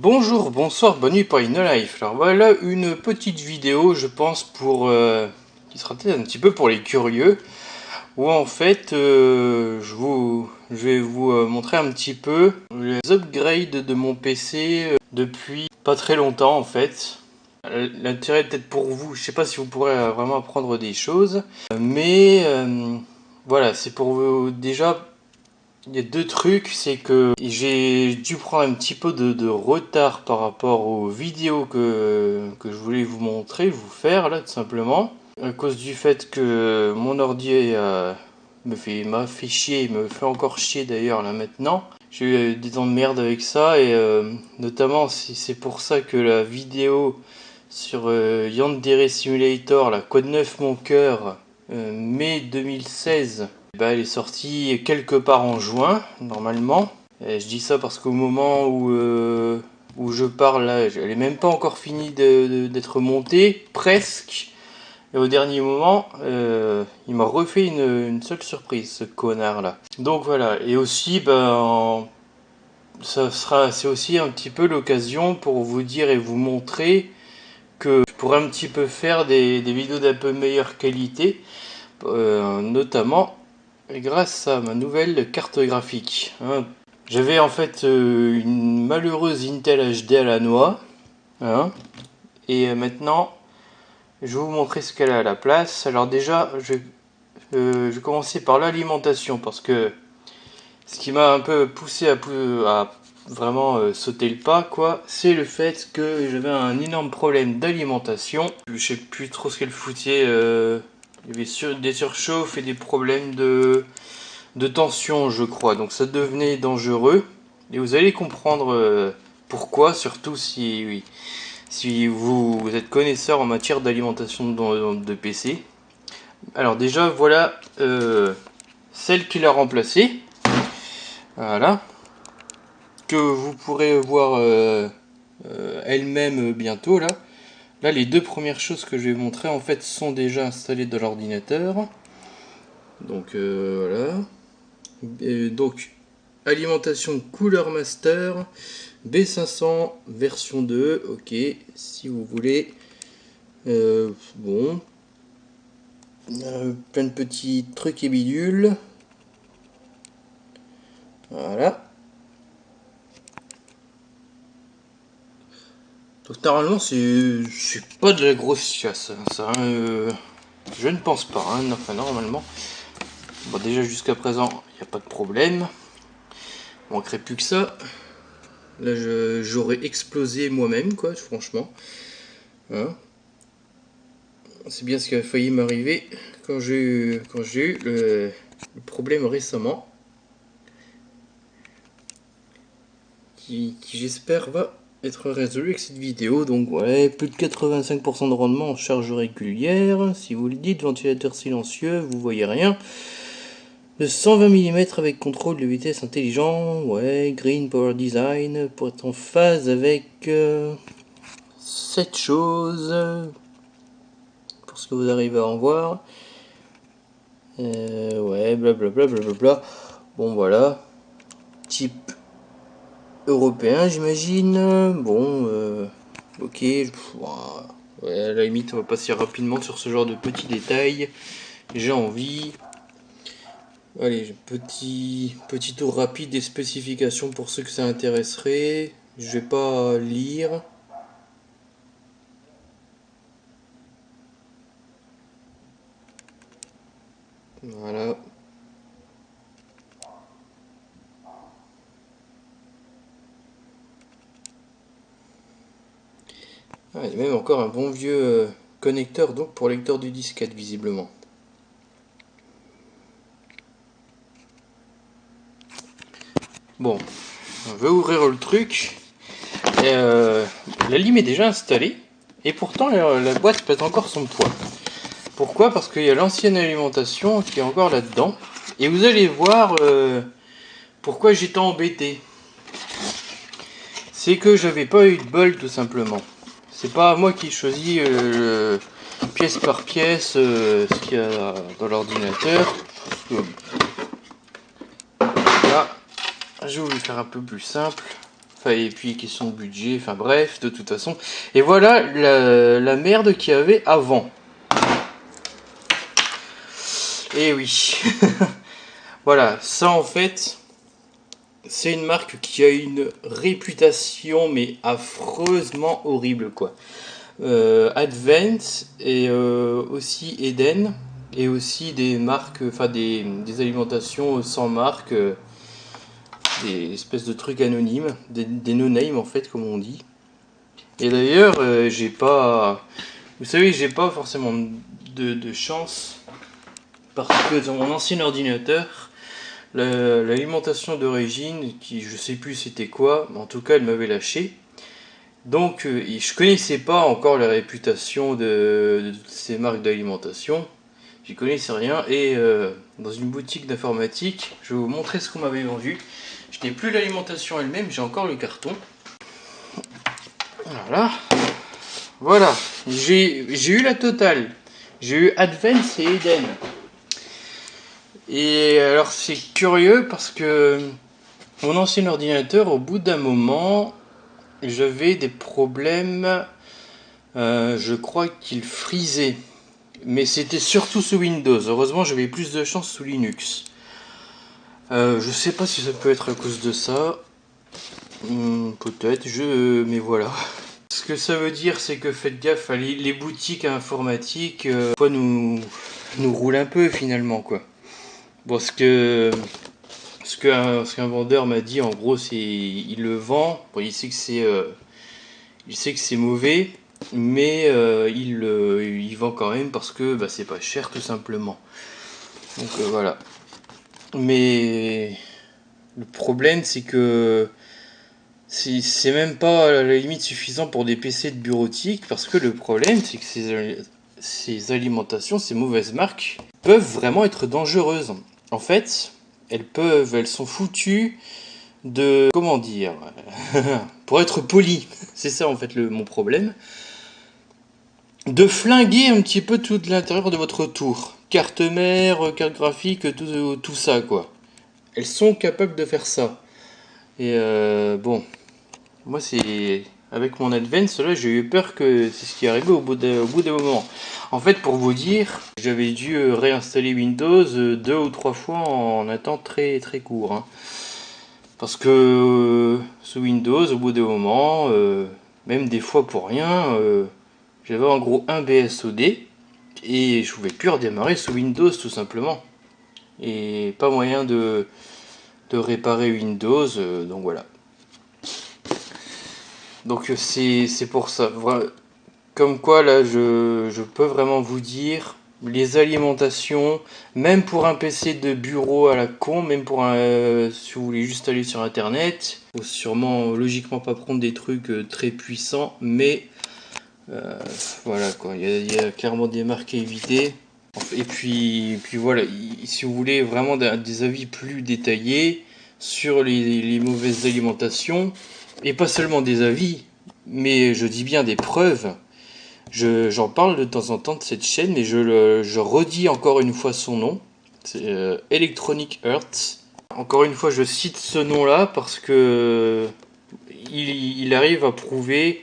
Bonjour, bonsoir, bonne nuit pour InnoLife. Alors voilà une petite vidéo, je pense, qui sera peut-être un petit peu pour les curieux, où en fait je vais vous montrer un petit peu les upgrades de mon PC depuis pas très longtemps en fait. L'intérêt peut-être pour vous, je sais pas si vous pourrez vraiment apprendre des choses, mais voilà, c'est pour vous déjà. Il y a deux trucs, c'est que j'ai dû prendre un petit peu de retard par rapport aux vidéos que je voulais vous montrer, vous faire là tout simplement. À cause du fait que mon ordi m'a fait chier, il me fait encore chier d'ailleurs là maintenant. J'ai eu des temps de merde avec ça et notamment si c'est pour ça que la vidéo sur Yandere Simulator, la Code 9 mon cœur, mai 2016. Bah, elle est sortie quelque part en juin, normalement. Et je dis ça parce qu'au moment où je parle, là, elle est même pas encore finie d'être montée, presque. Et au dernier moment, il m'a refait une seule surprise, ce connard-là. Donc voilà, et aussi, c'est aussi un petit peu l'occasion pour vous dire et vous montrer que je pourrais un petit peu faire des vidéos d'un peu meilleure qualité, notamment grâce à ma nouvelle carte graphique. J'avais en fait une malheureuse Intel HD à la noix, et maintenant je vais vous montrer ce qu'elle a à la place. Alors déjà, je vais commencer par l'alimentation parce que ce qui m'a un peu poussé à vraiment sauter le pas, quoi, c'est le fait que j'avais un énorme problème d'alimentation. Je sais plus trop ce qu'elle foutait. Il y avait des surchauffes et des problèmes de tension, je crois. Donc ça devenait dangereux. Et vous allez comprendre pourquoi, surtout si vous êtes connaisseur en matière d'alimentation de PC. Alors déjà, voilà celle qui l'a remplacée. Voilà. Que vous pourrez voir elle-même bientôt là. Là, les deux premières choses que je vais montrer en fait sont déjà installées dans l'ordinateur. Donc voilà. Donc alimentation Cooler Master B500 version 2. Ok, si vous voulez. Bon. Plein de petits trucs et bidules. Voilà. Donc normalement c'est pas de la grosse chiasse, hein, ça. Je ne pense pas. Hein, enfin normalement. Bon déjà jusqu'à présent il n'y a pas de problème. Il manquerait plus que ça. Là j'aurais explosé moi-même quoi, franchement. Hein. C'est bien ce qui a failli m'arriver quand j'ai eu le problème récemment. Qui j'espère va être résolu avec cette vidéo. Donc ouais, plus de 85% de rendement en charge régulière. Si vous le dites, ventilateur silencieux, vous voyez rien. De 120 mm avec contrôle de vitesse intelligent. Ouais, Green Power Design pour être en phase avec cette chose. Pour ce que vous arrivez à en voir. Ouais, blablabla, blablabla. Bon voilà. Type européen, j'imagine. Bon, ok. Ouais, à la limite, on va passer rapidement sur ce genre de petits détails. J'ai envie. Allez, petit tour rapide des spécifications pour ceux que ça intéresserait. Je vais pas lire. Voilà. Ah, il y a même encore un bon vieux connecteur donc pour lecteur du disquette visiblement. Bon, on va ouvrir le truc. La lime est déjà installée et pourtant la boîte pète encore son poids. Pourquoi? Parce qu'il y a l'ancienne alimentation qui est encore là-dedans. Et vous allez voir pourquoi j'étais embêté. C'est que j'avais pas eu de bol tout simplement. C'est pas moi qui choisis pièce par pièce ce qu'il y a dans l'ordinateur. Là, je vais vous faire un peu plus simple. Enfin, et puis question de budget, enfin bref, de toute façon. Et voilà la merde qu'il y avait avant. Et oui. Voilà, ça en fait, c'est une marque qui a une réputation mais affreusement horrible quoi. Advent et aussi Eden et aussi des marques, enfin des alimentations sans marque, des espèces de trucs anonymes, des no-name en fait comme on dit. Et d'ailleurs, j'ai pas, vous savez, j'ai pas forcément de chance parce que dans mon ancien ordinateur, l'alimentation d'origine, qui je sais plus c'était quoi, mais en tout cas elle m'avait lâché. Donc je connaissais pas encore la réputation de toutes ces marques d'alimentation. J'y connaissais rien et dans une boutique d'informatique, je vais vous montrer ce qu'on m'avait vendu. Je n'ai plus l'alimentation elle-même, j'ai encore le carton. Voilà. Voilà. J'ai eu la totale. J'ai eu Advance et Eden. Et alors c'est curieux parce que mon ancien ordinateur, au bout d'un moment, j'avais des problèmes. Je crois qu'il frisait. Mais c'était surtout sous Windows. Heureusement, j'avais plus de chance sous Linux. Je sais pas si ça peut être à cause de ça. Peut-être, mais voilà. Ce que ça veut dire, c'est que faites gaffe, les boutiques informatiques nous roulent un peu finalement quoi. Bon, ce qu'un vendeur m'a dit en gros, c'est il le vend. Bon, il sait que c'est mauvais, mais il vend quand même parce que bah, c'est pas cher tout simplement. Donc voilà. Mais le problème, c'est que c'est même pas à la limite suffisant pour des PC de bureautique, parce que le problème, c'est que ces alimentations, ces mauvaises marques, peuvent vraiment être dangereuses. En fait, elles sont foutues de, comment dire, pour être poli, c'est ça en fait mon problème, de flinguer un petit peu tout l'intérieur de votre tour. Carte mère, carte graphique, tout ça quoi. Elles sont capables de faire ça. Et bon, moi c'est avec mon Advance là, j'ai eu peur que c'est ce qui est arrivé au bout d'un moment. En fait, pour vous dire, j'avais dû réinstaller Windows 2 ou 3 fois en un temps très très court. Hein. Parce que sous Windows, au bout d'un moment, même des fois pour rien, j'avais en gros un BSOD et je pouvais plus redémarrer sous Windows tout simplement. Et pas moyen de réparer Windows, donc voilà. Donc c'est pour ça. Comme quoi là je peux vraiment vous dire, les alimentations, même pour un PC de bureau à la con, même pour si vous voulez juste aller sur internet, faut sûrement logiquement pas prendre des trucs très puissants, mais voilà quoi, il y a clairement des marques à éviter. Et puis voilà, si vous voulez vraiment des avis plus détaillés sur les mauvaises alimentations, et pas seulement des avis, mais je dis bien des preuves, j'en parle de temps en temps de cette chaîne, et je redis encore une fois son nom, c'est Electronic Arts. Encore une fois, je cite ce nom-là parce que il arrive à prouver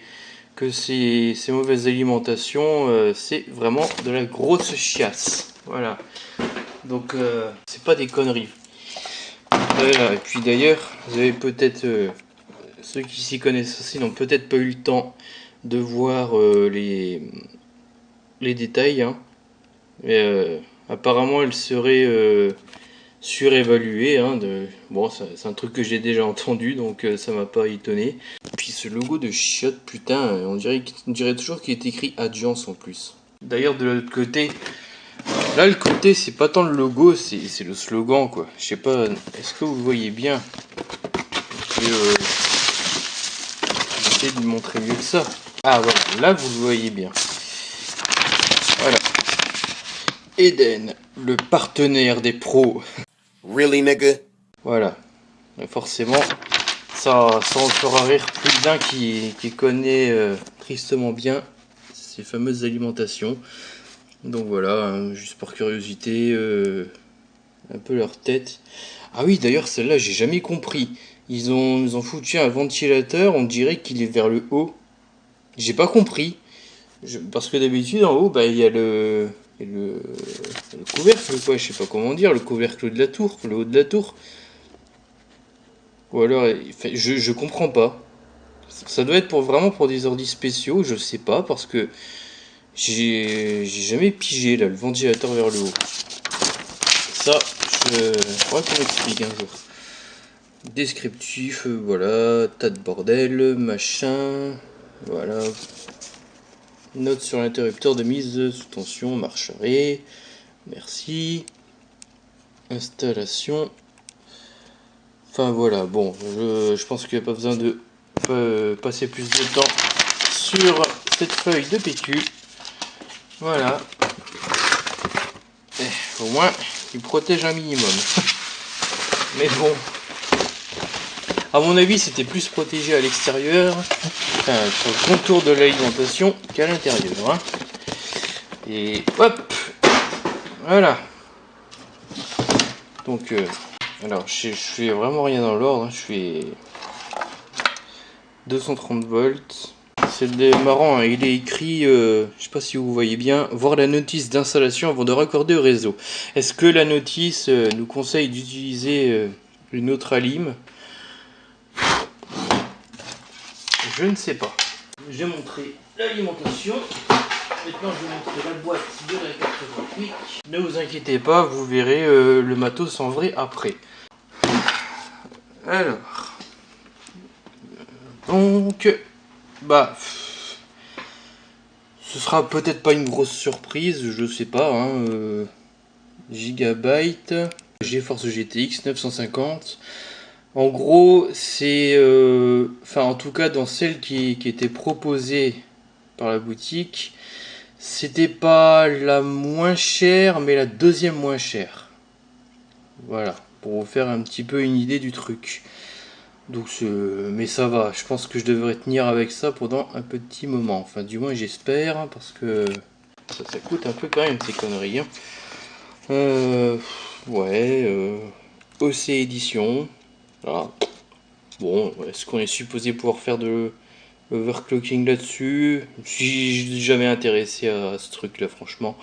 que ces mauvaises alimentations, c'est vraiment de la grosse chiasse. Voilà. Donc, c'est pas des conneries. Voilà. Et puis d'ailleurs, vous avez peut-être, ceux qui s'y connaissent aussi n'ont peut-être pas eu le temps de voir les détails. Hein. Mais apparemment, elle serait surévaluée. Hein, bon, c'est un truc que j'ai déjà entendu, donc ça m'a pas étonné. Puis ce logo de chiotte, putain, on dirait toujours qu'il est écrit Adjance en plus. D'ailleurs, de l'autre côté, là, le côté, c'est pas tant le logo, c'est le slogan, quoi. Je sais pas, est-ce que vous voyez bien? J'essaie de montrer mieux que ça. Ah, voilà, là, vous le voyez bien. Voilà. Eden, le partenaire des pros. Really, nigga? Voilà. Et forcément, ça en fera rire plus d'un qui connaît tristement bien ces fameuses alimentations. Donc voilà, hein, juste par curiosité, un peu leur tête. Ah oui, d'ailleurs, celle-là, j'ai jamais compris. Ils ont foutu un ventilateur, on dirait qu'il est vers le haut. J'ai pas compris. Parce que d'habitude en haut, bah il y a le couvercle, quoi, je sais pas comment dire, le couvercle de la tour, le haut de la tour. Ou alors, je comprends pas. Ça doit être vraiment pour des ordis spéciaux, je sais pas, parce que j'ai jamais pigé là, le ventilateur vers le haut. Ça, je crois qu'on m'explique un jour. Descriptif, voilà, tas de bordel, machin, voilà. Note sur l'interrupteur de mise sous tension, marche arrêt. Merci. Installation. Enfin voilà, bon, je pense qu'il n'y a pas besoin de passer plus de temps sur cette feuille de PQ. Voilà. Et, au moins, il protège un minimum. Mais bon, à mon avis, c'était plus protégé à l'extérieur, enfin, sur le contour de l'alimentation, qu'à l'intérieur. Hein. Et hop, voilà. Donc, alors, je fais vraiment rien dans l'ordre. Hein. Je fais 230 volts. C'est marrant, hein. Il est écrit, je sais pas si vous voyez bien, voir la notice d'installation avant de raccorder au réseau. Est-ce que la notice nous conseille d'utiliser une autre alim? Je ne sais pas. J'ai montré l'alimentation. Maintenant, je vais montrer la boîte de la carte graphique. Ne vous inquiétez pas, vous verrez le matos en vrai après. Alors, donc, bah, ce sera peut-être pas une grosse surprise, je sais pas. Hein, Gigabyte, GeForce GTX 950. En gros, c'est, enfin, en tout cas, dans celle qui était proposée par la boutique. C'était pas la moins chère, mais la deuxième moins chère. Voilà, pour vous faire un petit peu une idée du truc. Donc, mais ça va, je pense que je devrais tenir avec ça pendant un petit moment. Enfin, du moins, j'espère, parce que ça coûte un peu quand même ces conneries. Hein. Ouais, OC Édition. Voilà. Bon, est-ce qu'on est supposé pouvoir faire de overclocking là-dessus? Je suis jamais intéressé à ce truc là franchement.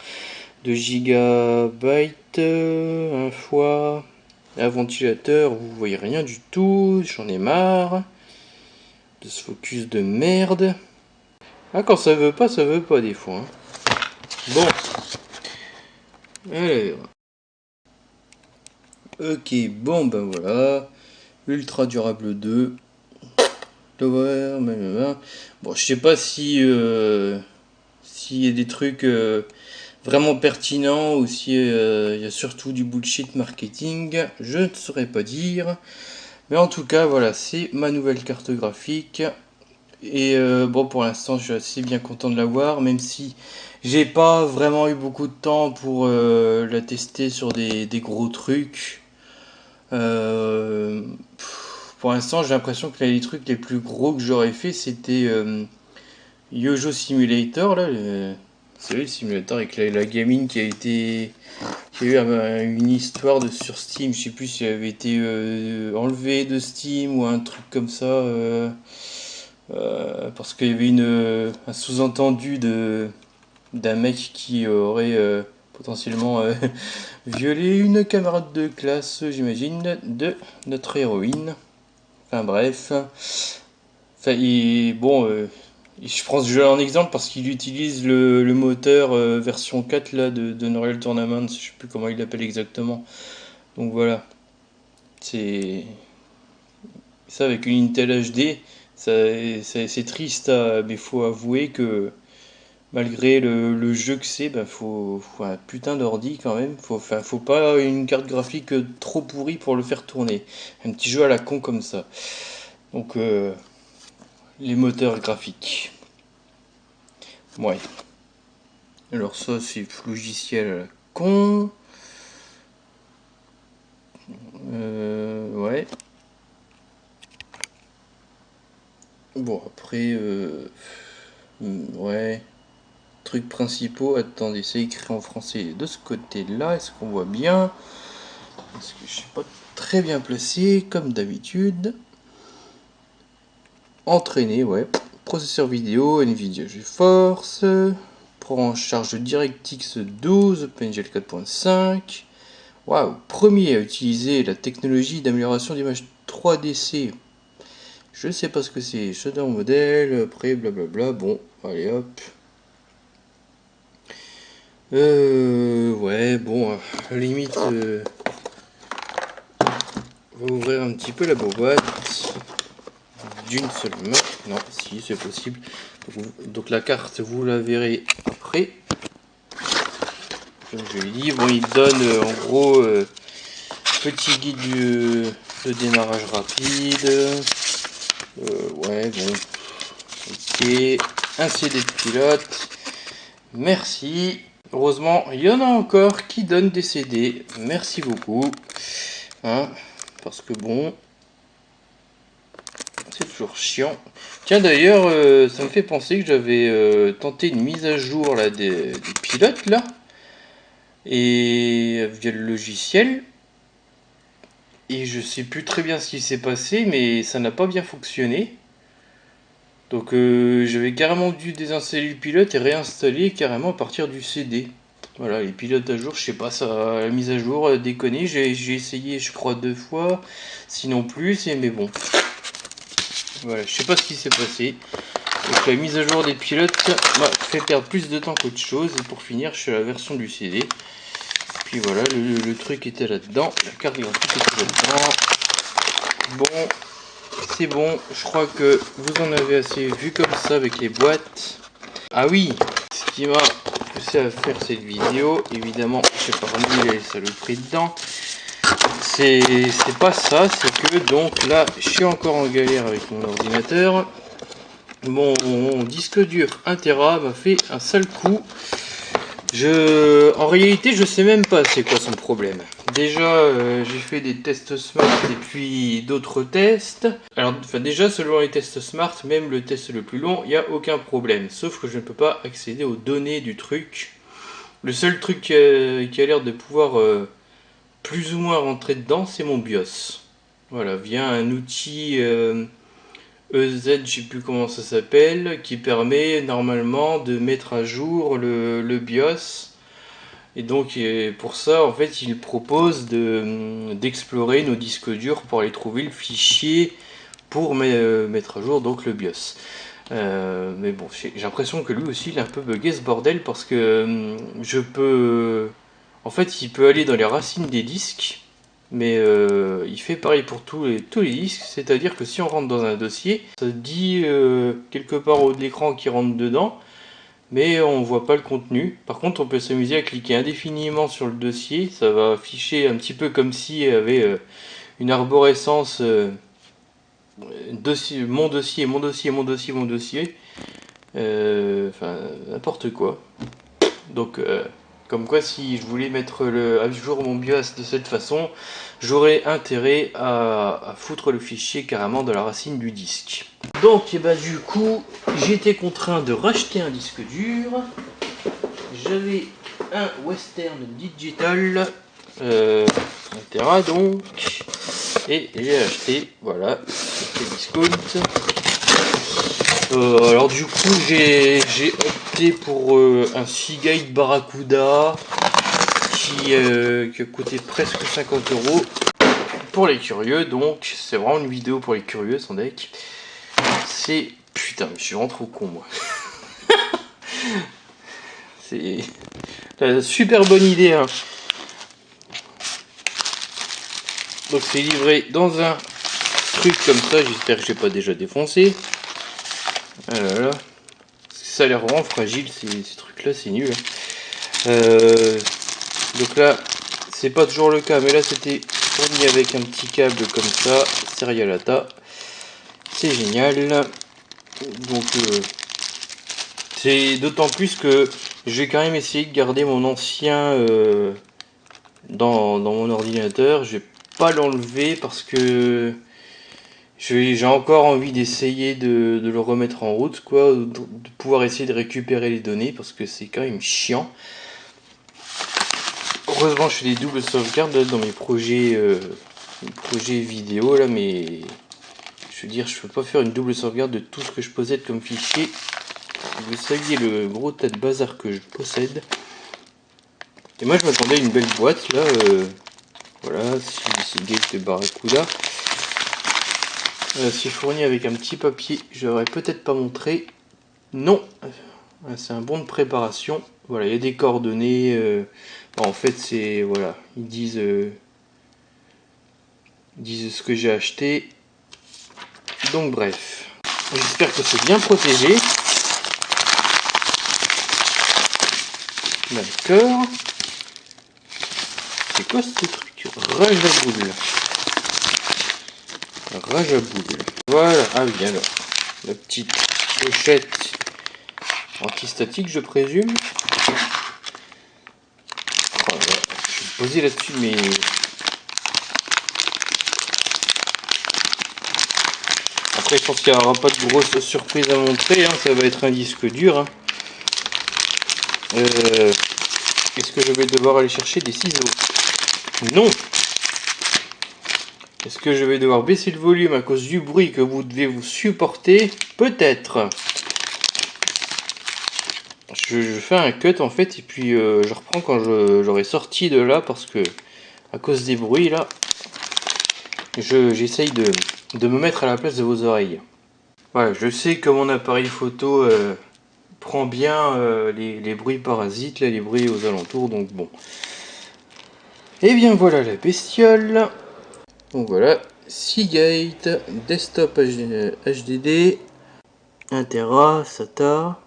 2 gigabytes, un fois, un ventilateur, vous voyez rien du tout, j'en ai marre de ce focus de merde. Ah, quand ça veut pas des fois. Hein. Bon, alors, ok, bon ben voilà, ultra durable 2. Bon, je sais pas si s'il y a des trucs vraiment pertinents ou si il y a surtout du bullshit marketing, je ne saurais pas dire. Mais en tout cas, voilà, c'est ma nouvelle carte graphique. Et bon, pour l'instant, je suis assez bien content de l'avoir, même si j'ai pas vraiment eu beaucoup de temps pour la tester sur des gros trucs. Euh, pour l'instant, j'ai l'impression que les trucs les plus gros que j'aurais fait, c'était Yojo Simulator, là. C'est le simulateur avec la gamine qui a eu une histoire sur Steam. Je sais plus si elle avait été enlevée de Steam ou un truc comme ça. Parce qu'il y avait un sous-entendu d'un mec qui aurait potentiellement violé une camarade de classe, j'imagine, de notre héroïne. Enfin bref. Enfin, bon, je prends ce jeu en exemple parce qu'il utilise le moteur version 4 là, de Unreal Tournament, je sais plus comment il l'appelle exactement. Donc voilà. C'est ça avec une Intel HD, c'est triste, mais faut avouer que malgré le jeu que c'est, bah, faut un putain d'ordi quand même. Faut pas une carte graphique trop pourrie pour le faire tourner. Un petit jeu à la con comme ça. Donc les moteurs graphiques. Ouais. Alors ça c'est logiciel à la con. Ouais. Bon après ouais. Trucs principaux. Attendez, c'est écrit en français de ce côté-là. Est-ce qu'on voit bien? Parce que je suis pas très bien placé comme d'habitude. entraîné, ouais. Processeur vidéo, Nvidia GeForce. Prend en charge DirectX 12, OpenGL 4.5. Waouh, premier à utiliser la technologie d'amélioration d'image 3DC. Je sais pas ce que c'est. Shader modèle, après blablabla. Bon, allez hop. Ouais, bon, limite, on va ouvrir un petit peu la boîte d'une seule main. Non, si, c'est possible. Donc la carte, vous la verrez après. Comme je l'ai dit, bon, il donne en gros petit guide de démarrage rapide. Ouais, bon, ok. Un CD de pilote. Merci. Heureusement, il y en a encore qui donnent des CD. Merci beaucoup. Hein, parce que bon, c'est toujours chiant. Tiens, d'ailleurs, ça me fait penser que j'avais tenté une mise à jour là, des pilotes là. Et via le logiciel. Et je sais plus très bien ce qui s'est passé, mais ça n'a pas bien fonctionné. Donc j'avais carrément dû désinstaller le pilote et réinstaller carrément à partir du CD. Voilà, les pilotes à jour, je sais pas, ça, la mise à jour a déconné. J'ai essayé, je crois, 2 fois, sinon plus, mais bon. Voilà, je sais pas ce qui s'est passé. Donc la mise à jour des pilotes m'a fait perdre plus de temps qu'autre chose. Et pour finir, je suis à la version du CD. Et puis voilà, le truc était là-dedans. La carte graphique était là-dedans. Bon, c'est bon. Je crois que vous en avez assez vu comme ça avec les boîtes. Ah oui, ce qui m'a poussé à faire cette vidéo, évidemment, j'ai pas remis les saloperies dedans. C'est pas ça, c'est que donc là, je suis encore en galère avec mon ordinateur. Mon disque dur 1 Tera m'a fait un sale coup. En réalité, je sais même pas c'est quoi son problème. Déjà, j'ai fait des tests smart et puis d'autres tests. Alors, déjà, selon les tests smart, même le test le plus long, il n'y a aucun problème. Sauf que je ne peux pas accéder aux données du truc. Le seul truc qui a l'air de pouvoir plus ou moins rentrer dedans, c'est mon BIOS. Voilà, via un outil EZ, je sais plus comment ça s'appelle, qui permet normalement de mettre à jour le BIOS. Et donc pour ça, en fait, il propose d'explorer nos disques durs pour aller trouver le fichier pour mettre à jour donc le BIOS. Mais bon, j'ai l'impression que lui aussi il est un peu bugué ce bordel parce que je peux... En fait, il peut aller dans les racines des disques, mais il fait pareil pour tous les disques, c'est-à-dire que si on rentre dans un dossier, ça dit quelque part au haut de l'écran qui rentre dedans, mais on voit pas le contenu. Par contre, on peut s'amuser à cliquer indéfiniment sur le dossier, ça va afficher un petit peu comme s'il y avait une arborescence mon dossier, mon dossier, mon dossier, mon dossier, enfin n'importe quoi. Donc comme quoi, si je voulais mettre à jour mon BIOS de cette façon, j'aurais intérêt à foutre le fichier carrément de la racine du disque. Donc, et ben, du coup, j'étais contraint de racheter un disque dur. J'avais un Western Digital, 1 Tera donc, et j'ai acheté, voilà, c'était discount. Alors du coup j'ai opté pour un Seagate Barracuda qui a coûté presque 50 € pour les curieux, donc c'est vraiment une vidéo pour les curieux sans deck. C'est... Putain, mais je suis vraiment trop con moi. C'est une super bonne idée hein. Donc c'est livré dans un truc comme ça, j'espère que j'ai pas déjà défoncé. Voilà. Ça a l'air vraiment fragile ces trucs là, c'est nul. Donc là, c'est pas toujours le cas, mais là c'était fourni avec un petit câble comme ça, Serialata. C'est génial. Donc c'est d'autant plus que je vais quand même essayer de garder mon ancien dans mon ordinateur. Je vais pas l'enlever parce que j'ai encore envie d'essayer de le remettre en route, quoi, de pouvoir essayer de récupérer les données parce que c'est quand même chiant. Heureusement, je fais des doubles sauvegardes là, dans mes projets vidéo là, mais je veux dire, je peux pas faire une double sauvegarde de tout ce que je possède comme fichier. Si vous saviez le gros tas de bazar que je possède. Et moi je m'attendais à une belle boîte là. Voilà, c'est Gate de Barracuda. C'est fourni avec un petit papier. Je l'aurais peut-être pas montré. Non, c'est un bon de préparation. Voilà, il y a des coordonnées. En fait, c'est voilà, ils disent ce que j'ai acheté. Donc bref, j'espère que c'est bien protégé. D'accord. C'est quoi ce truc? Rajaboule. Rajaboule. Voilà. Ah oui, alors. La petite pochette antistatique, je présume. Oh, je vais me poser là-dessus, mais... Après, je pense qu'il n'y aura pas de grosse surprise à montrer. Hein. Ça va être un disque dur. Hein. Est-ce que je vais devoir aller chercher des ciseaux? Non. Est-ce que je vais devoir baisser le volume à cause du bruit que vous devez vous supporter? Peut-être. Je fais un cut en fait et puis je reprends quand j'aurai sorti de là parce que à cause des bruits là, j'essaye de me mettre à la place de vos oreilles. Voilà, je sais que mon appareil photo prend bien les bruits parasites, là, les bruits aux alentours, donc bon. Et bien voilà la bestiole. Donc voilà, Seagate, desktop HDD, 1 Tera, SATA.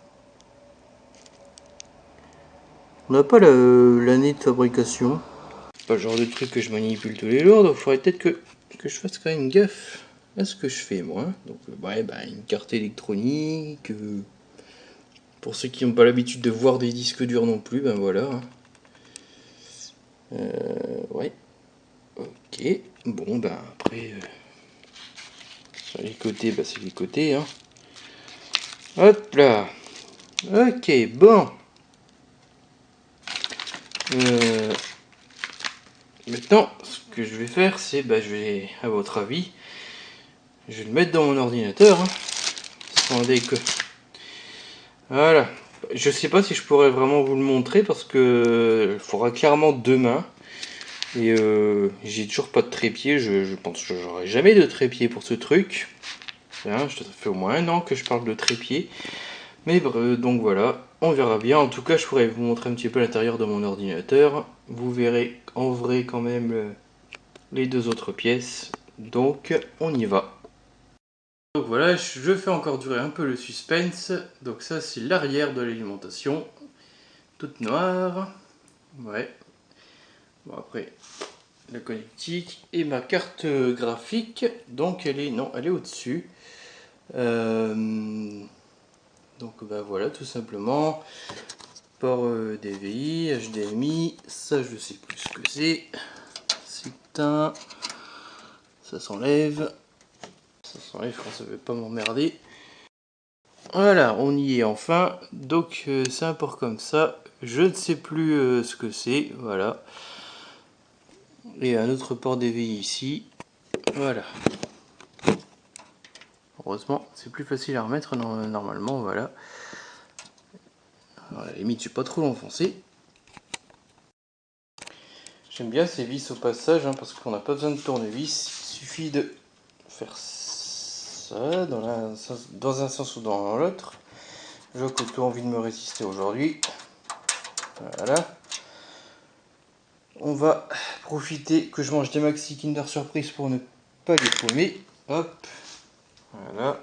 On n'a pas l'année de fabrication. C'est pas le genre de truc que je manipule tous les jours, donc il faudrait peut-être que je fasse quand même gaffe à ce que je fais moi. Donc ouais, bah, une carte électronique. Pour ceux qui n'ont pas l'habitude de voir des disques durs non plus, ben voilà. Ouais. Ok. Bon, ben après, sur les côtés, bah c'est les côtés. Hein. Hop là. Ok, bon. Maintenant, ce que je vais faire, c'est, bah, je vais, à votre avis, je vais le mettre dans mon ordinateur. Hein, sans déconner. Voilà. Je sais pas si je pourrais vraiment vous le montrer parce que il faudra clairement 2 mains. Et j'ai toujours pas de trépied. Je pense que j'aurai jamais de trépied pour ce truc. Hein, ça fait au moins 1 an que je parle de trépied. Mais donc voilà, on verra bien. En tout cas, je pourrais vous montrer un petit peu l'intérieur de mon ordinateur. Vous verrez en vrai quand même les 2 autres pièces. Donc on y va. Donc voilà, je fais encore durer un peu le suspense. Donc ça c'est l'arrière de l'alimentation. Toute noire. Ouais. Bon après, la connectique et ma carte graphique. Donc elle est, non, elle est au-dessus. Donc bah voilà, tout simplement. Port DVI, HDMI, ça je sais plus ce que c'est. C'est un... Ça s'enlève. Ça s'enlève quand ça veut pas m'emmerder. Voilà, on y est enfin. Donc c'est un port comme ça. Je ne sais plus ce que c'est. Voilà. Et un autre port DVI ici. Voilà. Heureusement, c'est plus facile à remettre normalement. Voilà. Alors, à la limite, je vais pas trop l'enfoncer. J'aime bien ces vis au passage, hein, parce qu'on n'a pas besoin de tournevis. Il suffit de faire ça dans un sens ou dans l'autre. Je vois que tu as envie de me résister aujourd'hui. Voilà. On va profiter que je mange des Maxi Kinder Surprise pour ne pas les paumer. Hop. Voilà.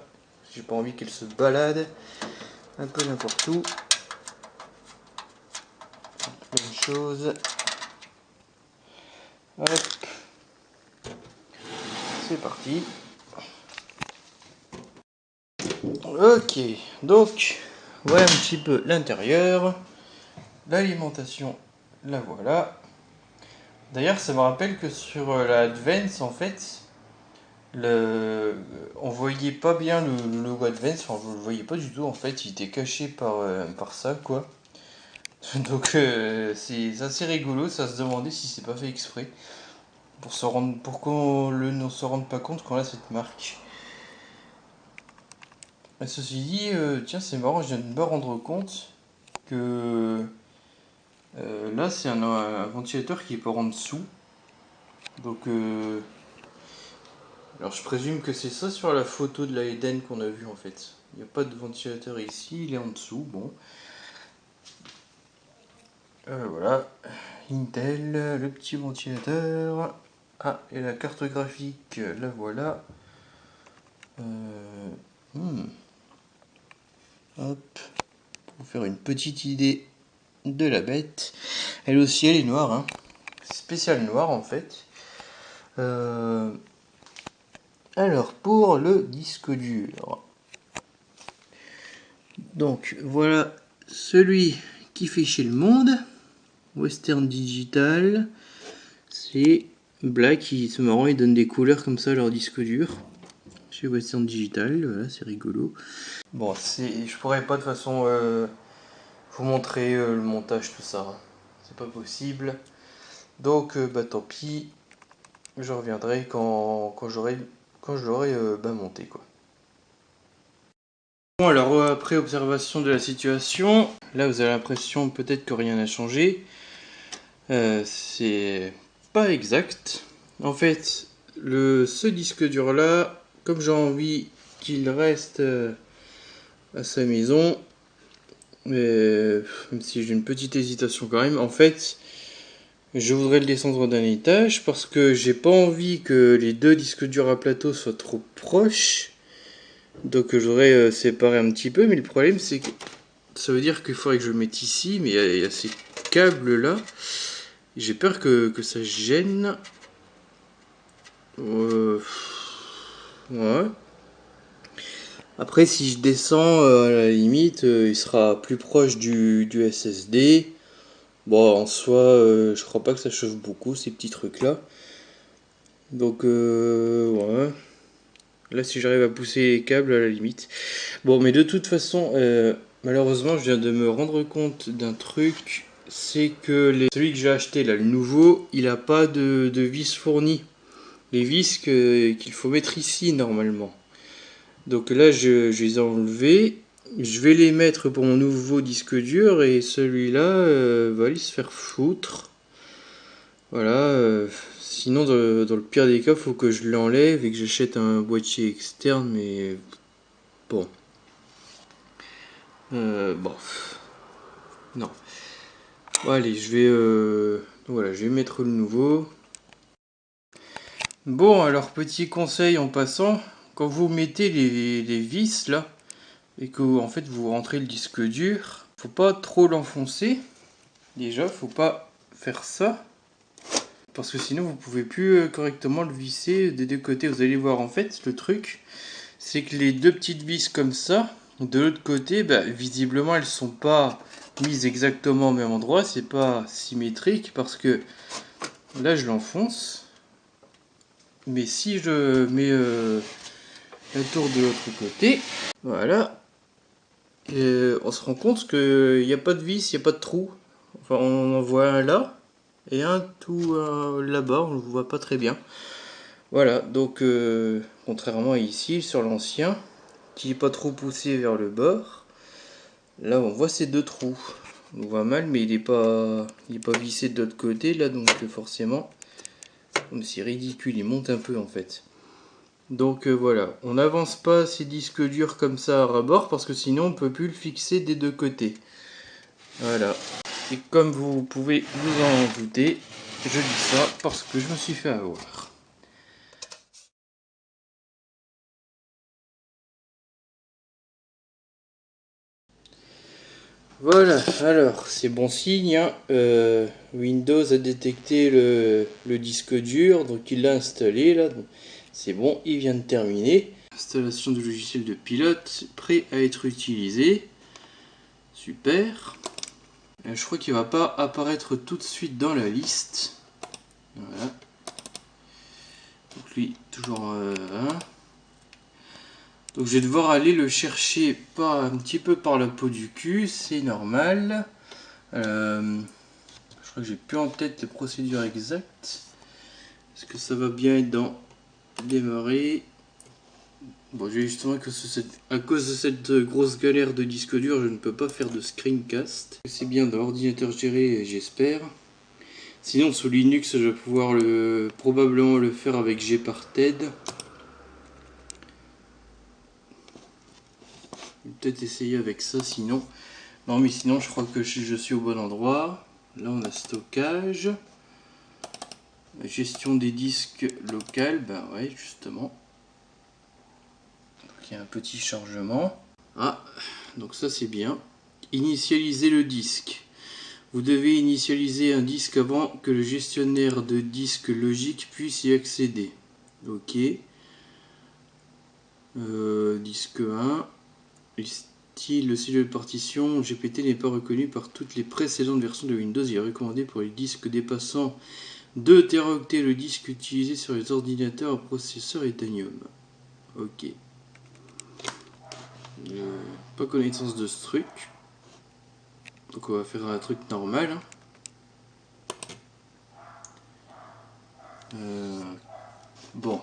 J'ai pas envie qu'elles se baladent un peu n'importe où. Même chose. Hop. C'est parti. Ok, donc voilà un petit peu l'intérieur. L'alimentation, la voilà. D'ailleurs, ça me rappelle que sur la Advance, en fait, on voyait pas bien le logo Advance. Enfin, je le voyais pas du tout. En fait, il était caché par ça, quoi. Donc, c'est assez rigolo. Ça se demandait si c'est pas fait exprès pour qu'on ne se rende pas compte qu'on a cette marque. Ceci dit, tiens, c'est marrant, je viens de me rendre compte que là, c'est un ventilateur qui est par en dessous. Donc, alors je présume que c'est ça sur la photo de la Eden qu'on a vue en fait. Il n'y a pas de ventilateur ici, il est en dessous. Bon, voilà, Intel, le petit ventilateur. Ah, et la carte graphique, la voilà. Hop, pour faire une petite idée de la bête. Elle aussi, elle est noire, hein. Spéciale noire en fait. Alors, pour le disque dur. Donc, voilà celui qui fait chez le monde. Western Digital. C'est Black, c'est marrant, ils donnent des couleurs comme ça à leur disque dur. Chez Western Digital, voilà, c'est rigolo. Bon, je pourrais pas de toute façon vous montrer le montage, tout ça. C'est pas possible. Donc, bah tant pis. Je reviendrai quand je l'aurai monté, quoi. Bon, alors après observation de la situation, là vous avez l'impression peut-être que rien n'a changé. C'est pas exact. En fait, ce disque dur là, comme j'ai envie qu'il reste à sa maison, même si j'ai une petite hésitation quand même, en fait, je voudrais le descendre d'un étage parce que j'ai pas envie que les deux disques durs à plateau soient trop proches. Donc j'aurais séparé un petit peu, mais le problème c'est que ça veut dire qu'il faudrait que je le mette ici, mais il y a ces câbles là. J'ai peur que ça gêne. Ouais. Après, si je descends, à la limite, il sera plus proche du SSD. Bon, en soi, je crois pas que ça chauffe beaucoup, ces petits trucs-là. Donc, ouais. Là, si j'arrive à pousser les câbles, à la limite. Bon, mais de toute façon, malheureusement, je viens de me rendre compte d'un truc. C'est que celui que j'ai acheté, là, le nouveau, il a pas de vis fournies. Les vis qu'il faut mettre ici, normalement. Donc là, je les ai enlevés. Je vais les mettre pour mon nouveau disque dur et celui-là va aller se faire foutre. Voilà. Sinon, dans le pire des cas, il faut que je l'enlève et que j'achète un boîtier externe, mais bon. Bon. Non. Bon, allez, voilà, je vais mettre le nouveau. Bon, alors petit conseil en passant, quand vous mettez les vis là, et que en fait vous rentrez le disque dur, faut pas trop l'enfoncer. Déjà, faut pas faire ça. Parce que sinon vous pouvez plus correctement le visser des deux côtés. Vous allez voir en fait le truc, c'est que les deux petites vis comme ça, de l'autre côté, bah, visiblement elles sont pas mises exactement au même endroit, c'est pas symétrique parce que là je l'enfonce. Mais si je mets la tour de l'autre côté, voilà, on se rend compte qu'il n'y a pas de vis, il n'y a pas de trou. Enfin, on en voit un là et un tout là-bas, on ne le voit pas très bien. Voilà, donc contrairement à ici, sur l'ancien, qui n'est pas trop poussé vers le bord, là on voit ces deux trous. On voit mal, mais il n'est pas vissé de l'autre côté, là, donc forcément, c'est ridicule, il monte un peu en fait. Donc voilà, on n'avance pas ces disques durs comme ça à ras-bord parce que sinon on peut plus le fixer des deux côtés. Voilà. Et comme vous pouvez vous en douter, je dis ça parce que je me suis fait avoir. Voilà, alors c'est bon signe, hein. Windows a détecté le disque dur, donc il l'a installé là. C'est bon, il vient de terminer. Installation du logiciel de pilote, prêt à être utilisé. Super. Je crois qu'il va pas apparaître tout de suite dans la liste. Voilà. Donc lui, toujours un. Donc je vais devoir aller le chercher un petit peu par la peau du cul, c'est normal. Je crois que j'ai plus en tête les procédures exactes. Est-ce que ça va bien être dans démarrer? Bon, justement, à cause de cette grosse galère de disque dur, je ne peux pas faire de screencast. C'est bien dans l'ordinateur géré, j'espère. Sinon, sous Linux, je vais pouvoir probablement le faire avec Gparted. Je vais peut-être essayer avec ça, sinon. Non, mais sinon, je crois que je suis au bon endroit. Là, on a stockage. Gestion des disques locales, ben ouais, justement. Donc, il y a un petit chargement. Ah, donc ça c'est bien. Initialiser le disque. Vous devez initialiser un disque avant que le gestionnaire de disque logique puisse y accéder. Ok. Disque 1. Le style de partition GPT n'est pas reconnu par toutes les précédentes versions de Windows. Il est recommandé pour les disques dépassant 2 Teraoctets le disque utilisé sur les ordinateurs à processeur Itanium. Ok. Pas connaissance de ce truc. Donc on va faire un truc normal. Bon.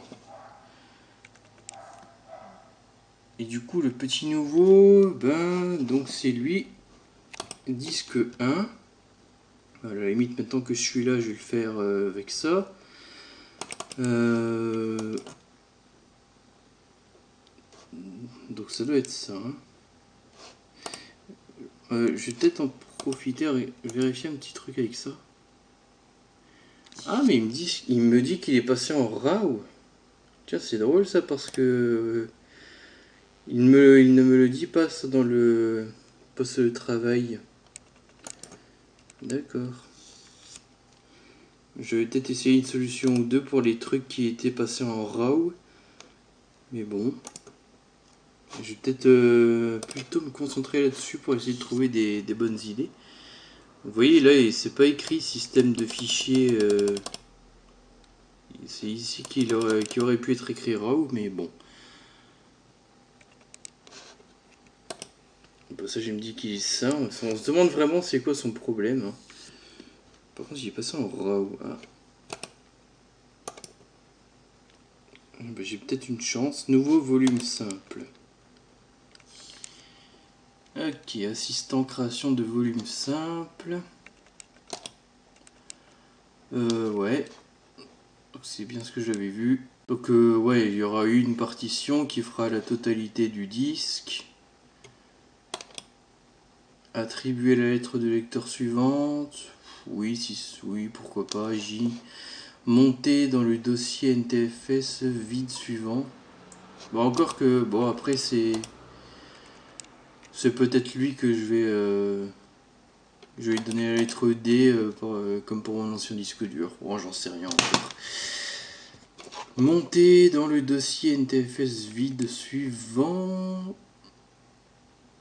Et du coup le petit nouveau, ben donc c'est lui. Disque 1. À la limite maintenant que je suis là, je vais le faire avec ça. Donc ça doit être ça. Hein. Je vais peut-être en profiter et vérifier un petit truc avec ça. Ah mais il me dit qu'il est passé en RAW. Tiens, c'est drôle ça parce que il ne me le dit pas ça dans le poste de travail. D'accord. Je vais peut-être essayer une solution ou deux pour les trucs qui étaient passés en RAW. Mais bon. Je vais peut-être plutôt me concentrer là-dessus pour essayer de trouver des bonnes idées. Vous voyez là, c'est pas écrit système de fichiers. C'est ici qu'il aurait pu être écrit RAW, mais bon. Bon, ça, je me dis qu'il est ça. On se demande vraiment c'est quoi son problème. Hein. Par contre, j'ai passé en RAW. Ah. Ben, j'ai peut-être une chance. Nouveau volume simple. Ok, assistant création de volume simple. Ouais. C'est bien ce que j'avais vu. Donc ouais, il y aura une partition qui fera la totalité du disque. Attribuer la lettre de lecteur suivante. Oui, oui, pourquoi pas. J. Monter dans le dossier NTFS vide suivant. Bon, encore que, bon, après c'est peut-être lui que je vais lui donner la lettre D comme pour mon ancien disque dur. Bon, j'en sais rien encore. Monter dans le dossier NTFS vide suivant.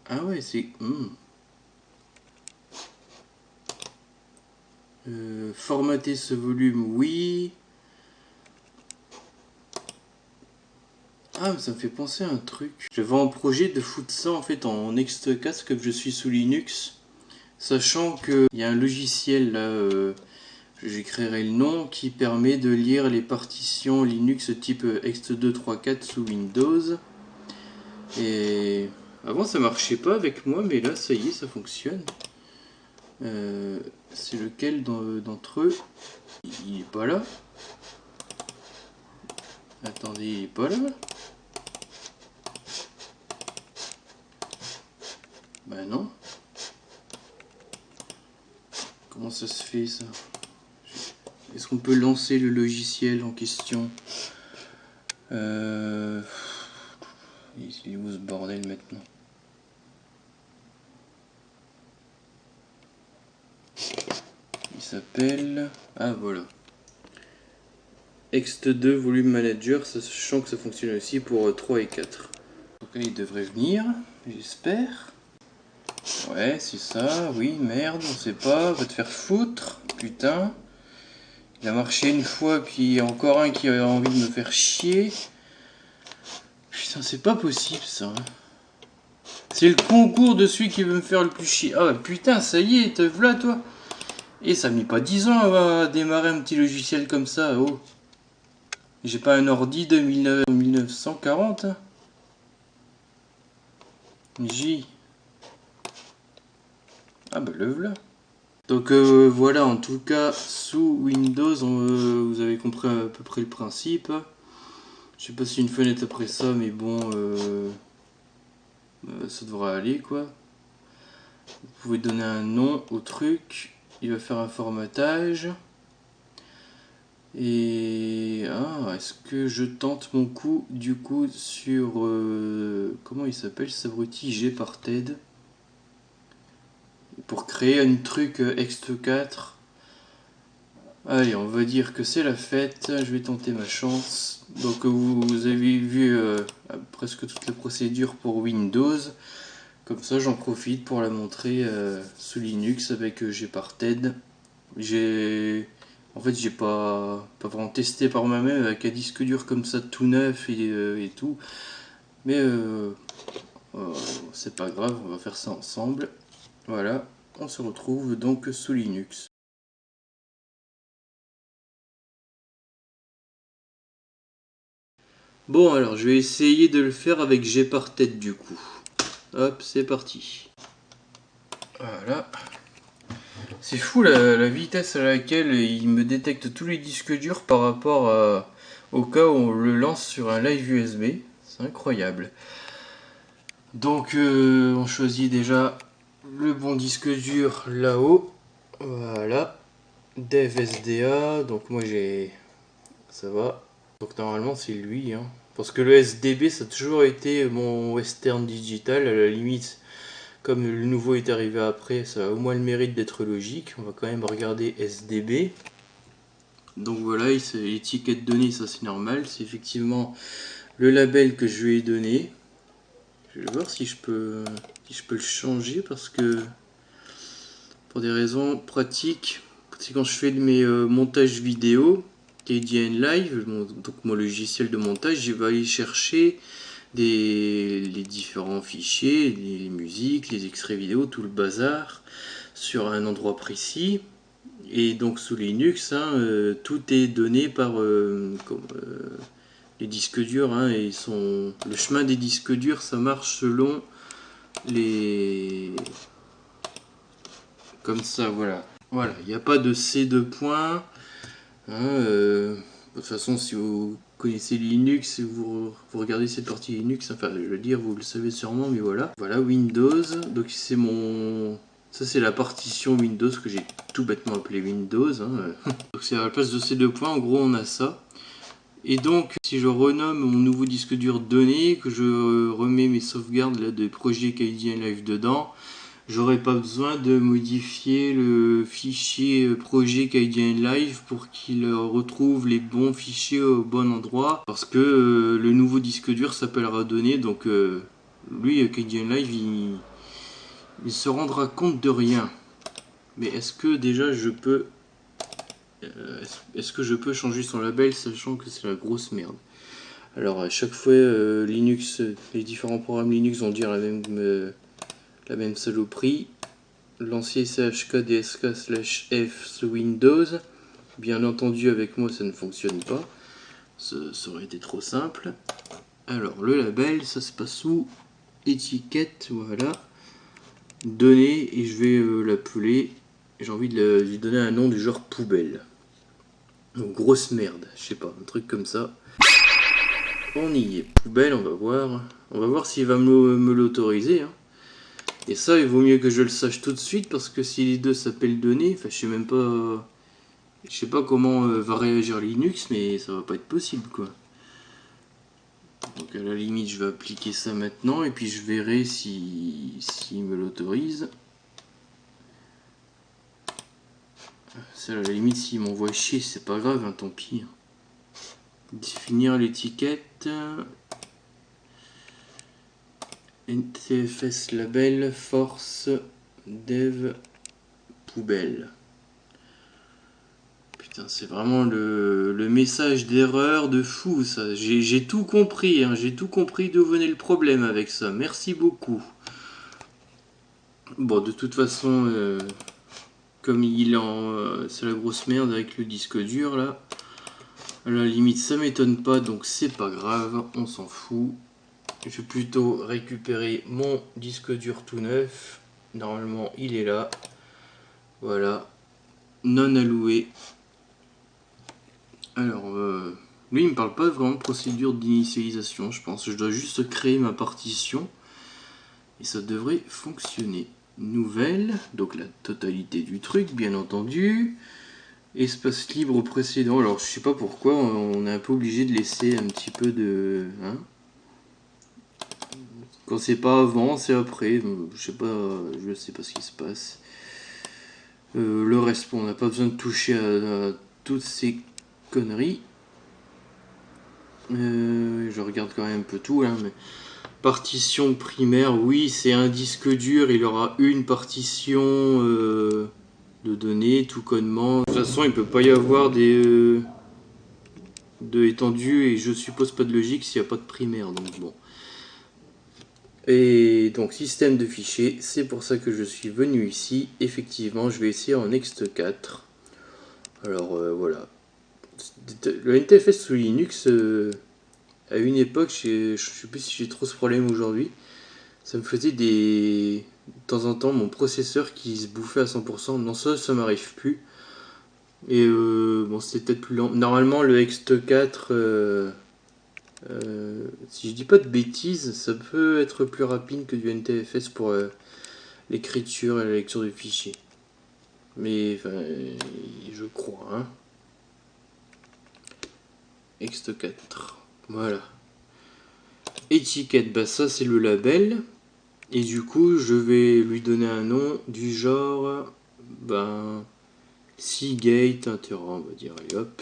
Ah ouais, c'est... formater ce volume, oui. Ah, ça me fait penser à un truc. J'avais un projet de foutre ça en fait en Extcast comme je suis sous Linux. Sachant qu'il y a un logiciel là, j'écrirai le nom, qui permet de lire les partitions Linux type ext234 sous Windows. Et avant ça marchait pas avec moi, mais là ça y est, ça fonctionne. C'est lequel d'entre eux? Il est pas là. Attendez, il est pas là. Bah non. Comment ça se fait ça? Est-ce qu'on peut lancer le logiciel en question? Il est où ce bordel maintenant? Il s'appelle... Ah voilà. Ext2 Volume Manager, sachant que ça fonctionne aussi pour 3 et 4. Donc là il devrait venir, j'espère. Ouais, c'est ça, oui, merde, on sait pas, va te faire foutre, putain. Il a marché une fois, puis il y a encore un qui a envie de me faire chier. Putain, c'est pas possible ça. C'est le concours de celui qui veut me faire le plus chier. Ah putain, ça y est, te voilà toi. Et ça a mis pas 10 ans à démarrer un petit logiciel comme ça, oh. J'ai pas un ordi de 1940. J. Ah bah le voilà. Donc voilà, en tout cas, sous Windows, vous avez compris à peu près le principe. Je sais pas si une fenêtre après ça, mais bon, ça devrait aller quoi. Vous pouvez donner un nom au truc, il va faire un formatage. Et est-ce que je tente mon coup du coup sur comment il s'appelle cet abruti Gparted pour créer un truc ext4. Allez, on va dire que c'est la fête, je vais tenter ma chance. Donc vous avez vu presque toute la procédure pour Windows. Comme ça j'en profite pour la montrer sous Linux avec Gparted. En fait j'ai pas vraiment testé par moi-même avec un disque dur comme ça tout neuf et tout. Mais c'est pas grave, on va faire ça ensemble. Voilà, on se retrouve donc sous Linux. Bon alors je vais essayer de le faire avec Gparted du coup. Hop, c'est parti. Voilà. C'est fou la vitesse à laquelle il me détecte tous les disques durs par rapport au cas où on le lance sur un live USB. C'est incroyable. Donc on choisit déjà le bon disque dur là-haut. Voilà. Dev SDA. Donc moi j'ai... Ça va. Donc normalement c'est lui. Hein. Parce que le SDB ça a toujours été mon Western Digital à la limite. Comme le nouveau est arrivé après, ça a au moins le mérite d'être logique. On va quand même regarder SDB. Donc voilà, l'étiquette donnée, ça c'est normal. C'est effectivement le label que je lui ai donné. Je vais voir si je peux le changer parce que pour des raisons pratiques, c'est quand je fais mes montages vidéo, KDN Live, donc mon logiciel de montage, je vais aller chercher les différents fichiers, les musiques, les extraits vidéo, tout le bazar sur un endroit précis. Et donc sous Linux, tout est donné par les disques durs. Et le chemin des disques durs, ça marche selon les... Comme ça, voilà. Voilà, il n'y a pas de C2 points. De toute façon, si vous connaissez Linux, vous regardez cette partie Linux, enfin je veux dire, vous le savez sûrement, mais voilà. Voilà Windows, donc c'est ça c'est la partition Windows que j'ai tout bêtement appelé Windows. Donc c'est à la place de ces deux points, en gros on a ça. Et donc si je renomme mon nouveau disque dur donné, que je remets mes sauvegardes là, de projet KDN Live dedans, j'aurais pas besoin de modifier le fichier projet KDN Live pour qu'il retrouve les bons fichiers au bon endroit parce que le nouveau disque dur s'appellera données, donc lui KDN Live il se rendra compte de rien. Mais est-ce que déjà je peux changer son label sachant que c'est la grosse merde? Alors à chaque fois Linux, les différents programmes Linux vont dire la même saloperie. Lancer chkdsk/f sous Windows. Bien entendu, avec moi, ça ne fonctionne pas. Ça aurait été trop simple. Alors, le label, ça se passe sous étiquette, voilà. Données, et je vais l'appeler. J'ai envie de lui donner un nom du genre poubelle. Donc, grosse merde, je sais pas, un truc comme ça. On y est. Poubelle, on va voir. On va voir s'il va me l'autoriser. Et ça, il vaut mieux que je le sache tout de suite parce que si les deux s'appellent données, enfin, je sais pas comment va réagir Linux, mais ça va pas être possible, quoi. Donc à la limite, je vais appliquer ça maintenant et puis je verrai s'il me l'autorise. Ça, à la limite, s'il m'envoie chier, c'est pas grave, hein, tant pis. Définir l'étiquette. NTFS label force dev poubelle. Putain, c'est vraiment le message d'erreur de fou ça. J'ai tout compris, j'ai tout compris d'où venait le problème avec ça. Merci beaucoup. Bon, de toute façon, comme c'est la grosse merde avec le disque dur là. À la limite, ça m'étonne pas, donc c'est pas grave, on s'en fout. je vais plutôt récupérer mon disque dur tout neuf. Normalement il est là. Voilà, non alloué. Alors, lui il me parle pas vraiment de procédure d'initialisation, je pense. Je dois juste créer ma partition et ça devrait fonctionner. Nouvelle, donc la totalité du truc, bien entendu. Espace libre précédent. Alors, je sais pas pourquoi, on est un peu obligé de laisser un petit peu de... Hein, quand c'est pas avant, c'est après. Je sais pas ce qui se passe. Le reste, on n'a pas besoin de toucher à toutes ces conneries. Je regarde quand même un peu tout là, mais partition primaire, oui, c'est un disque dur, il aura une partition de données, tout connement. De toute façon, il peut pas y avoir de étendue et je suppose pas de logique s'il n'y a pas de primaire, donc bon. Et donc système de fichiers, c'est pour ça que je suis venu ici. Effectivement, je vais essayer en ext4. Alors voilà. Le NTFS sous Linux, à une époque, je sais plus si j'ai trop ce problème aujourd'hui, ça me faisait de temps en temps mon processeur qui se bouffait à 100%. Non, ça m'arrive plus. Et bon, c'était peut-être plus lent. Normalement, le ext4, si je dis pas de bêtises, ça peut être plus rapide que du NTFS pour l'écriture et la lecture de fichiers. Mais enfin, je crois. Hein. ext4. Voilà. Étiquette, bah ça c'est le label. Et du coup, je vais lui donner un nom du genre, ben, Seagate 1 Tera, on va dire, allez hop.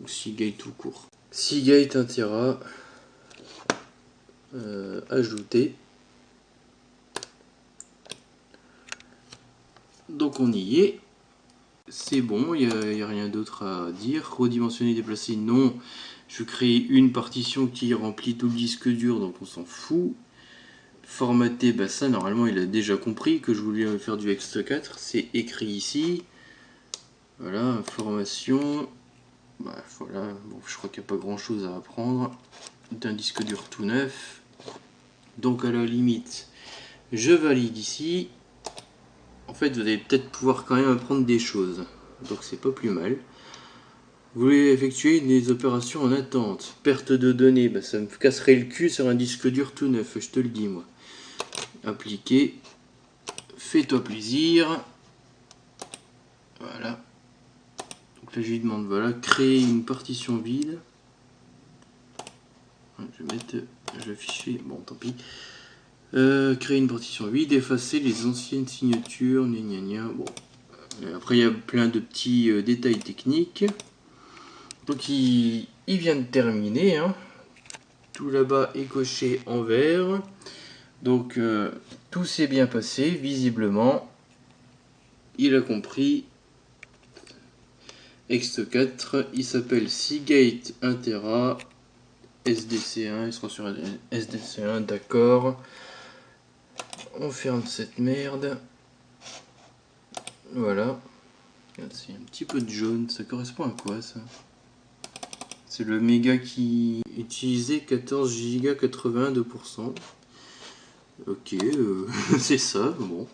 Ou Seagate tout court. Seagate 1 Tera, ajouter. Donc on y est. C'est bon, il n'y a rien d'autre à dire. Redimensionner, déplacer, non. Je crée une partition qui remplit tout le disque dur, donc on s'en fout. Formater, bah ça normalement il a déjà compris que je voulais faire du ext4, c'est écrit ici. Voilà, information. Bah voilà, bon, je crois qu'il n'y a pas grand chose à apprendre. D'un disque dur tout neuf. Donc à la limite, je valide ici. En fait, vous allez peut-être pouvoir quand même apprendre des choses. Donc c'est pas plus mal. Vous voulez effectuer des opérations en attente. Perte de données, bah, ça me casserait le cul sur un disque dur tout neuf, je te le dis moi. Appliquer. Fais-toi plaisir. Voilà. Donc là je lui demande, voilà, créer une partition vide. Je vais mettre le fichier, bon tant pis. Créer une partition vide, effacer les anciennes signatures, gna gna gna. Bon. Après il y a plein de petits détails techniques. Donc il vient de terminer. Hein. Tout là-bas est coché en vert. Donc tout s'est bien passé, visiblement. Il a compris. ext4, il s'appelle Seagate 1 Tera. SDC1, il sera sur SDC1, d'accord. On ferme cette merde. Voilà. C'est un petit peu de jaune, ça correspond à quoi ça? C'est le méga qui utilisait 14 Go 82%. Ok, c'est ça, bon.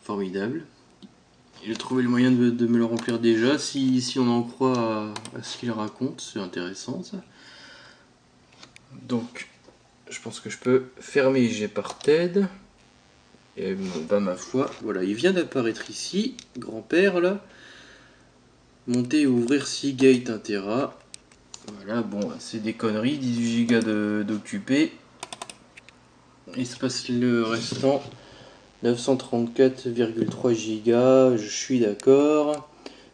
Formidable. Il a trouvé le moyen de me le remplir déjà, si on en croit à ce qu'il raconte, c'est intéressant ça. Donc, je pense que je peux fermer Gparted. Et bah ma foi, voilà, il vient d'apparaître ici, grand-père là. Monter et ouvrir Seagate 1 Tera. Voilà, bon, c'est des conneries, 18 Go d'occupé. Il se passe le restant, 934,3 Go, je suis d'accord.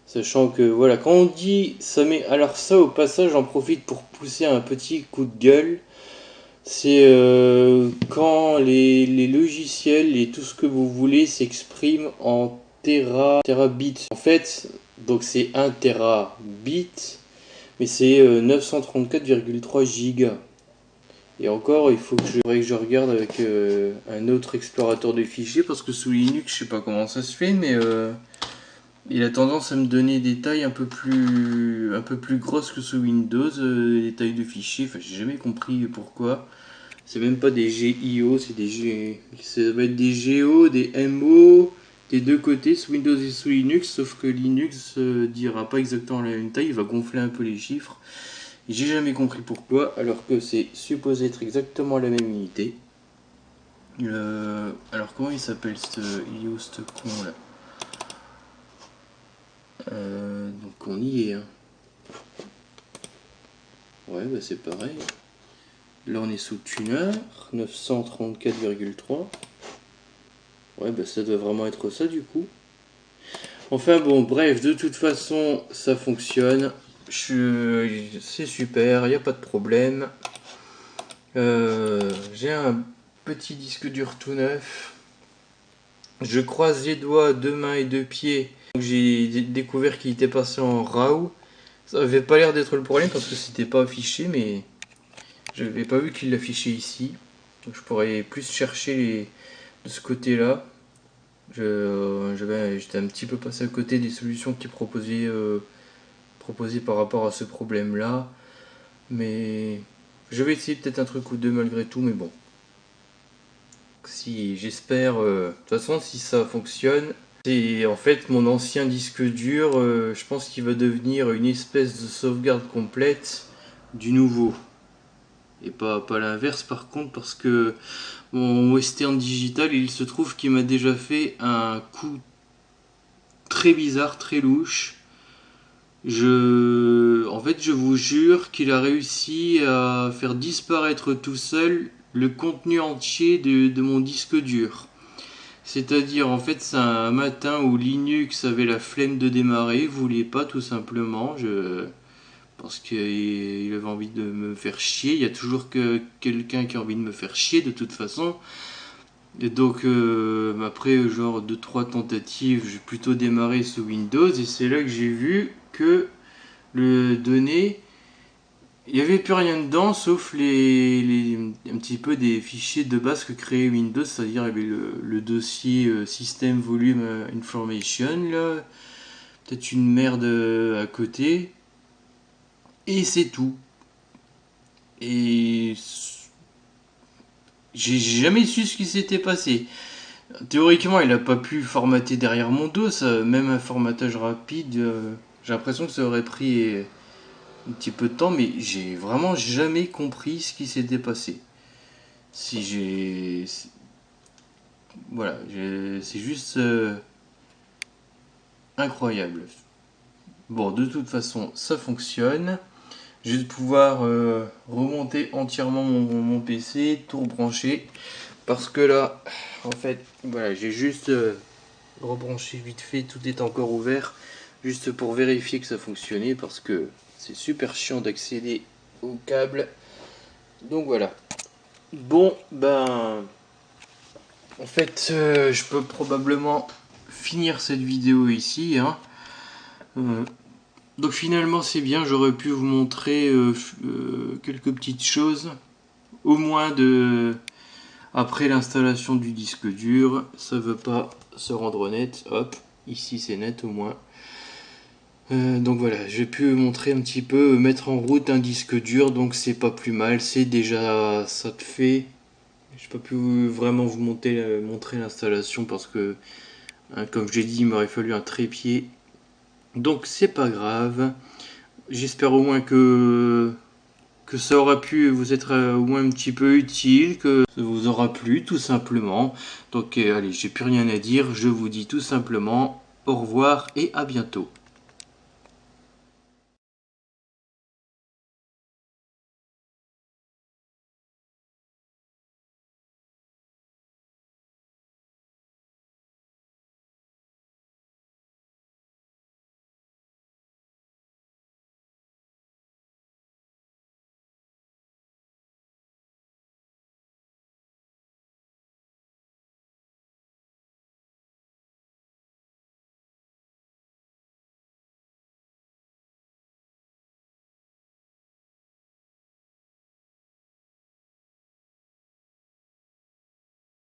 Sachant que, voilà, quand on dit, ça met... Alors ça, au passage, j'en profite pour pousser un petit coup de gueule. C'est quand les logiciels et tout ce que vous voulez s'expriment en terabits. En fait, donc c'est 1 terabit, mais c'est 934,3 gigas. Et encore, il faudrait que je regarde avec un autre explorateur de fichiers, parce que sous Linux, je sais pas comment ça se fait, mais Il a tendance à me donner des tailles un peu plus grosses que sous Windows, des tailles de fichiers. Enfin, j'ai jamais compris pourquoi. C'est même pas des GIO, c'est des G. Ça va être des GO, des MO, des deux côtés, sous Windows et sous Linux, sauf que Linux dira pas exactement la même taille, il va gonfler un peu les chiffres. Et j'ai jamais compris pourquoi, alors que c'est supposé être exactement la même unité. Alors comment il s'appelle ce IO, ce con là? Donc on y est. Hein. Ouais, bah c'est pareil. Là on est sous tuner, 934,3. Ouais, bah ça doit vraiment être ça du coup. Enfin bon, bref, de toute façon, ça fonctionne. C'est super, il n'y a pas de problème. J'ai un petit disque dur tout neuf. Je croise les doigts, deux mains et deux pieds. J'ai découvert qu'il était passé en RAW. Ça avait pas l'air d'être le problème parce que c'était pas affiché, mais je n'avais pas vu qu'il l'affichait ici. Donc je pourrais plus chercher de ce côté-là. J'étais un petit peu passé à côté des solutions qui proposées par rapport à ce problème-là. Mais je vais essayer peut-être un truc ou deux malgré tout, mais bon. Si j'espère, de toute façon, si ça fonctionne, c'est en fait mon ancien disque dur, je pense qu'il va devenir une espèce de sauvegarde complète du nouveau. Et pas l'inverse par contre, parce que mon Western Digital, il se trouve qu'il m'a déjà fait un coup très bizarre, très louche. En fait, je vous jure qu'il a réussi à faire disparaître tout seul le contenu entier de mon disque dur. C'est-à-dire, en fait, c'est un matin où Linux avait la flemme de démarrer, voulait pas tout simplement, parce qu'il avait envie de me faire chier. Il y a toujours quelqu'un qui a envie de me faire chier de toute façon. Et donc, après genre 2-3 tentatives, j'ai plutôt démarré sous Windows et c'est là que j'ai vu que le données, il n'y avait plus rien dedans sauf un petit peu des fichiers de base que créait Windows, c'est-à-dire il y avait le dossier System Volume Information, là, peut-être une merde à côté, et c'est tout. Et j'ai jamais su ce qui s'était passé. Théoriquement, il n'a pas pu formater derrière mon dos, même un formatage rapide, j'ai l'impression que ça aurait pris un petit peu de temps, mais j'ai vraiment jamais compris ce qui s'était passé. Si j'ai... Voilà, c'est juste incroyable. Bon, de toute façon, ça fonctionne. Je vais pouvoir remonter entièrement mon PC, tout rebrancher. Parce que là, en fait, voilà, j'ai juste rebranché vite fait, tout est encore ouvert. Juste pour vérifier que ça fonctionnait, parce que c'est super chiant d'accéder au câble. Donc voilà. Bon, ben... En fait, je peux probablement finir cette vidéo ici. Hein. Donc finalement c'est bien, j'aurais pu vous montrer quelques petites choses. Au moins après l'installation du disque dur, ça veut pas se rendre net. Hop, ici c'est net au moins. Donc voilà, j'ai pu montrer un petit peu, mettre en route un disque dur, donc c'est pas plus mal, c'est déjà, ça te fait. J'ai pas pu vraiment vous montrer l'installation parce que, hein, comme j'ai dit, il m'aurait fallu un trépied. Donc c'est pas grave. J'espère au moins que ça aura pu vous être au moins un petit peu utile, que ça vous aura plu tout simplement. Donc allez, j'ai plus rien à dire, je vous dis tout simplement au revoir et à bientôt.